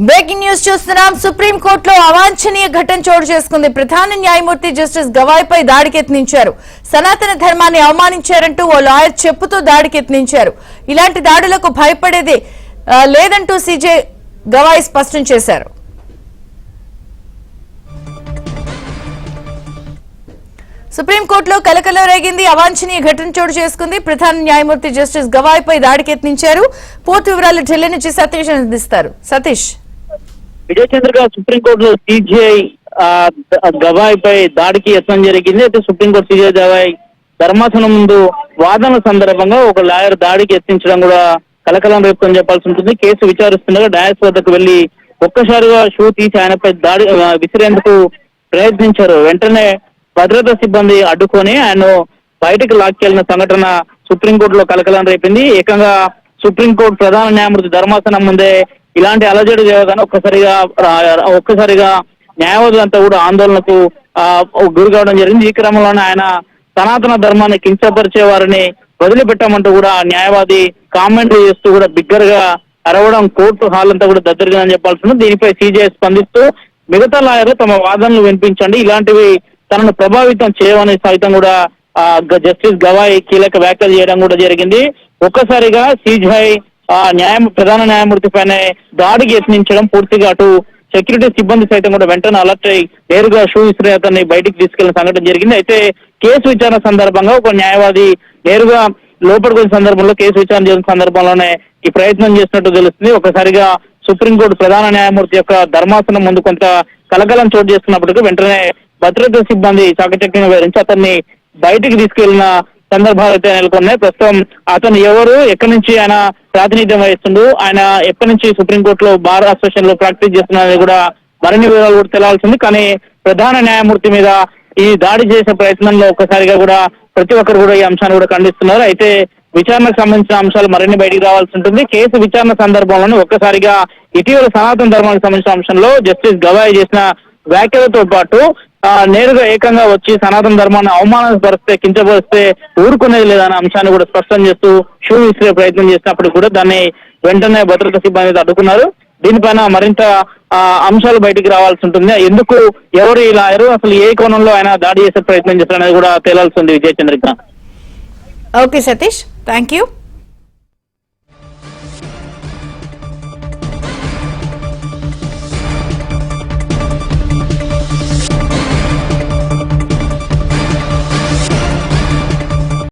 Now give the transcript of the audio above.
Breaking news చూస్తున్నాం. Supreme కోర్టులో అవాంఛనీయ ఘటన చోటు చేసుకుంది. ప్రధాన న్యాయమూర్తి జస్టిస్ గవాయ్పై దాడికి యత్నించారు. సనాతన ధర్మాన్ని అవమానించారంటూ ఓ లాయర్ చెప్పుతో దాడికి యత్నించారు. ఇలాంటి దాడులకు భయపడేది లేదంటూ సీజే గవాయ్ స్పష్టం చేశారు. సుప్రీంకోర్టులో కలకలం రేగింది. అవాంఛనీయ ఘటన చోటు చేసుకుంది. ప్రధాన న్యాయమూర్తి జస్టిస్ గవాయ్ పై దాడికి యత్నించారు. పూర్తి వివరాలు ఢిల్లీ నుంచి సతీష్ అందిస్తారు. సతీష్, విజయచంద్ర సుప్రీంకోర్టులో సిజేఐ గవాయ్ పై దాడికి యత్నం జరిగింది. అయితే సుప్రీంకోర్టు సిజేఐ గవాయ్ ధర్మాసనం ముందు వాదన సందర్భంగా ఒక లాయర్ దాడికి యత్నించడం కూడా కలకలం రేపుతని చెప్పాల్సి ఉంటుంది. కేసు విచారిస్తుండగా డయాస్ వద్దకు వెళ్లి ఒక్కసారిగా షూ తీసి ఆయనపై దాడి విసిరేందుకు ప్రయత్నించారు. వెంటనే భద్రతా సిబ్బంది అడ్డుకొని ఆయన బయటకు లాక్కెళ్లిన సంఘటన సుప్రీంకోర్టులో కలకలం రేపింది. ఏకంగా సుప్రీంకోర్టు ప్రధాన న్యాయమూర్తి ధర్మాసనం ముందే ఇలాంటి అలజడి జరగగానే ఒక్కసారిగా న్యాయవాదులంతా కూడా ఆందోళనకు గురి కావడం జరిగింది. ఈ క్రమంలోనే ఆయన సనాతన ధర్మాన్ని కించపరిచే వారిని వదిలిపెట్టామంటూ కూడా న్యాయవాది కామెంట్లు చేస్తూ కూడా బిగ్గరగా అరవడం కోర్టు హాల్ అంతా కూడా దగ్గరగా చెప్పాల్సింది. దీనిపై సీజీఐ స్పందిస్తూ మిగతా లాయర్లు తమ వాదనలు వినిపించండి, ఇలాంటివి తనను ప్రభావితం చేయమని సైతం కూడా జస్టిస్ గవాయ్ కీలక వ్యాఖ్యలు చేయడం కూడా జరిగింది. ఒక్కసారిగా సీజీఐ ప్రధాన న్యాయమూర్తి పైన దాడికి యత్నించడం, పూర్తిగా అటు సెక్యూరిటీ సిబ్బంది సైతం కూడా వెంటనే అలర్ట్ అయి నేరుగా షూ ఇస్త్రీ అతన్ని బయటికి తీసుకెళ్లిన సంఘటన జరిగింది. అయితే కేసు విచారణ సందర్భంగా ఒక న్యాయవాది నేరుగా లోపలికి వచ్చిన సందర్భంలో కేసు విచారణ చేసిన సందర్భంలోనే ఈ ప్రయత్నం చేసినట్టు తెలుస్తుంది. ఒకసారిగా సుప్రీంకోర్టు ప్రధాన న్యాయమూర్తి యొక్క ధర్మాసనం ముందు కొంత కలకలం చోటు చేసుకున్నప్పటికీ వెంటనే భద్రతా సిబ్బంది చాకచక్యంగా వివరించి అతన్ని బయటికి తీసుకెళ్లిన సందర్భాలు అయితే నెలకొన్నాయి. ప్రస్తుతం అతను ఎవరు, ఎక్కడి నుంచి ఆయన ప్రాతినిధ్యం వహిస్తుండు, ఆయన ఎక్కడి నుంచి సుప్రీంకోర్టులో బార్ అసోసియేషన్ లో ప్రాక్టీస్ చేస్తున్నారని కూడా మరిన్ని వివరాలు కూడా తెలాల్సింది. కానీ ప్రధాన న్యాయమూర్తి మీద ఈ దాడి చేసే ప్రయత్నంలో ఒక్కసారిగా కూడా ప్రతి ఒక్కరు కూడా ఈ అంశాన్ని కూడా ఖండిస్తున్నారు. అయితే విచారణకు సంబంధించిన అంశాలు మరిన్ని బయటికి రావాల్సి ఉంటుంది. కేసు విచారణ సందర్భంలోనే ఒక్కసారిగా ఇటీవల సనాతన ధర్మానికి సంబంధించిన అంశంలో జస్టిస్ గవాయ్ చేసిన వ్యాఖ్యలతో పాటు నేరుగా ఏకంగా వచ్చి సనాతన ధర్మాన్ని అవమానపరిస్తే, కించపరిస్తే ఊరుకునేది లేదన్న అంశాన్ని కూడా స్పష్టం చేస్తూ షూ విసిరే ప్రయత్నం చేసినప్పుడు కూడా దాన్ని వెంటనే భద్రతా సిబ్బంది అడ్డుకున్నారు. దీనిపైన మరింత అంశాలు బయటికి రావాల్సి ఉంటుంది. ఎందుకు, ఎవరు ఈ లాయరు, అసలు ఏ కోణంలో ఆయన దాడి చేసే ప్రయత్నం చేస్తారనేది కూడా తేలాల్సి ఉంది. Vijayachandrika. Okay Satish, thank you.